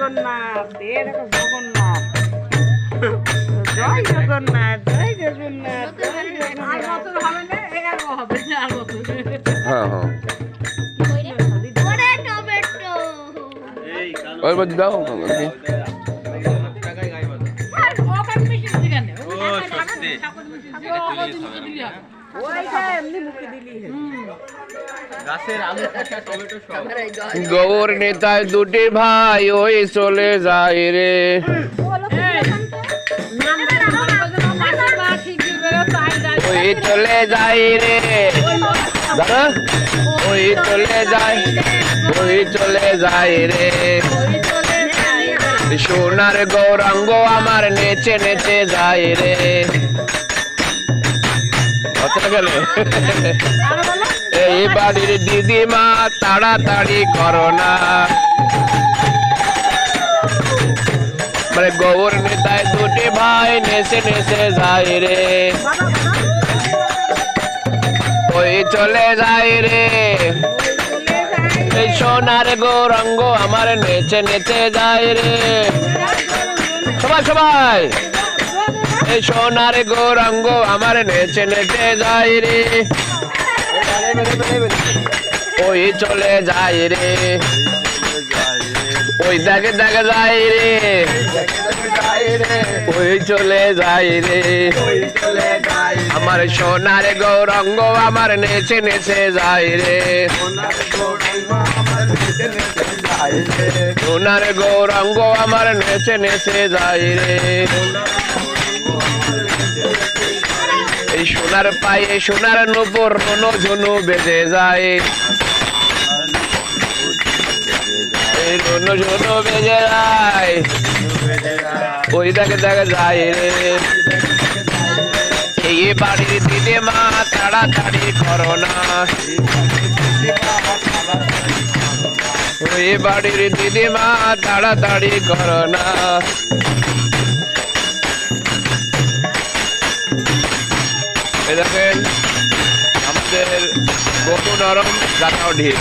জগন্নাথ, এ দেখো জগন্নাথ, জয় জগন্নাথ, জয় জগন্নাথ, জয় জগন্নাথ। হ্যাঁ হ্যাঁ ওই মধ্যে দাও গৌর নেতায় দুটি ভাই ওই চলে যায় রে, ওই চলে যায় রে দাদা, ওই চলে যায়, ওই চলে যায় রে। সোনার গৌরাঙ্গ আমার নেচে নেচে যায় রে। এই বাড়ির দিদিমা তাড়াতাড়ি করো না, মানে গৌর নেতায় দুটি ভাই নেচে নেচে যায় রে, ওই চলে যায় রে। এই সোনার গৌরাঙ্গ আমার নেচে নেচে যায় রে। সবাই সবাই এই সোনার গৌরাঙ্গ আমার নেচে নেচে যায় রে, ওই চলে যায় রে, ওই দেখে দেখে যায় রে, ওই চলে যায় রে। আমার সোনার গৌরাঙ্গ আমার নেচে নেচে যায় রে, সোনার গৌরাঙ্গ আমার নেচে নেচে যায় রে। এই সোনার পায়ে সোনার নূপুর রনো ঝুনু বেজে যায়, এই রনো ঝুনু বেজে যায়, ওই দেখে দেখে যায় রে। এই বাড়ির দিদিমা তাড়াতাড়ি করো না, ওই বাড়ির দিদিমা তাড়াতাড়ি করো না। দেখেন আমাদের গরু নরম গাছাও ঢিল।